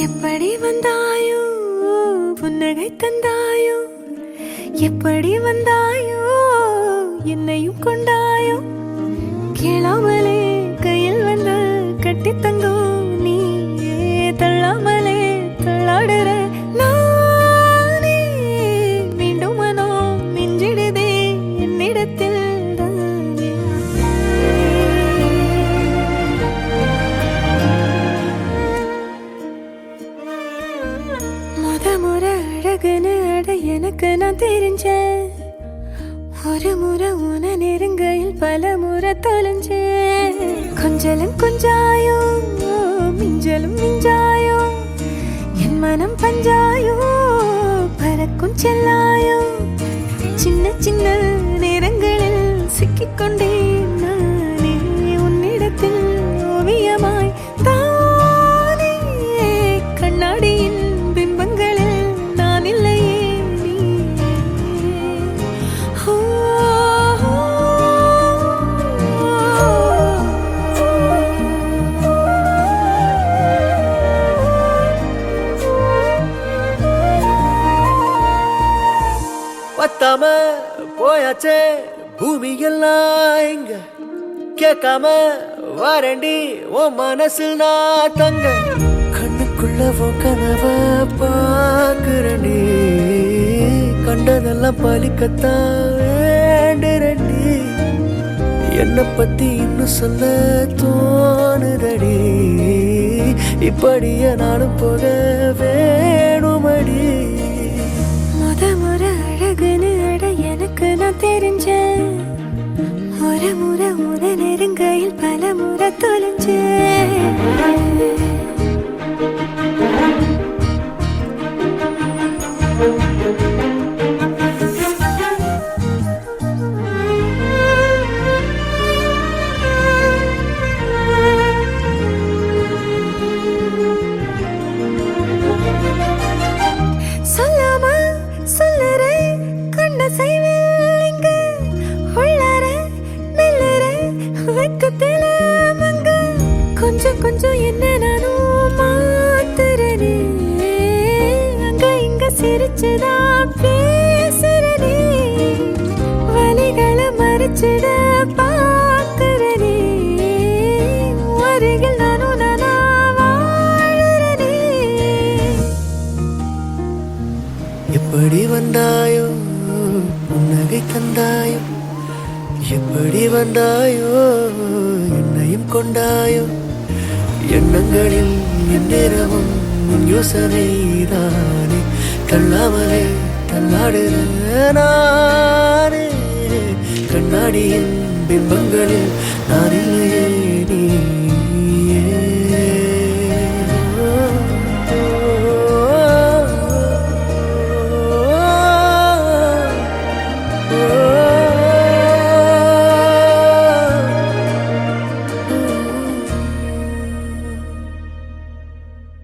எப்படி வந்தாயோ புன்னகை தந்தாயோ, எப்படி வந்தாயோ என்னையும் கொண்டாயோ, கேளாமலே கையில் வந்து கட்டி தங்கோ நீ தள்ளாமலே தள்ளாடுற நானே, மீண்டும் மனோ மிஞ்சிடுதே என்னிடத்தில். முறை அழகுன்னு அட எனக்கு நான் தெரிஞ்சேன், ஒரு முறை உன நெருங்கையில் பல முறை தொலைஞ்சேன். கொஞ்சலும் கொஞ்சாயோ மிஞ்சலும் மிஞ்சாயோ, என் மனம் பஞ்சாயோ பறக்கும் செல்லாயோ, சின்ன சின்ன நேரங்களில் சிக்கிக்கொண்டேன் நானே உன்னிடத்தில் ஓவியமாய் தானே, கண்ணாடியின் பிம்பங்களில் நான் இல்லையே நீ. பத்தாம போயாச்சே பூமி எல்லாம் இங்க, கேட்காம வாரண்டி உன் மனசில் நான் தங்க, கண்ணுக்குள்ள உன் கனவ பாக்குறண்டி, கண்டதெல்லாம் பலிக்கத்தான் வேண்டுறண்டி, என்னை பத்தி இன்னும் சொல்ல தோணுதடி, இப்படியே நானும் போக வேணுமடி. முறை அழகுன்னு அட எனக்கு நான் தெரிஞ்சேன், ஒரு முறை உன நெருங்கையில் பல முறை தொலைஞ்சேன். கொஞ்சம் கொஞ்சம் என்ன நானும் மாத்துறனே, அங்க இங்க சிரிச்சுதா பேசுறனே, வலிகளை மறைச்சிட பாக்குறனே, அருகில் நானும் நானா வாழறனே. எப்படி வந்தாயோ புன்னகை தந்தாயோ, எப்படி வந்தாயோ என்னையும் கொண்டாயோ, எண்ணங்களில் எந்நேரமும் யோசனைதானே, தள்ளாமலே தள்ளாடுற நானே, கண்ணாடியின் பிம்பங்களில் நான் இல்லையே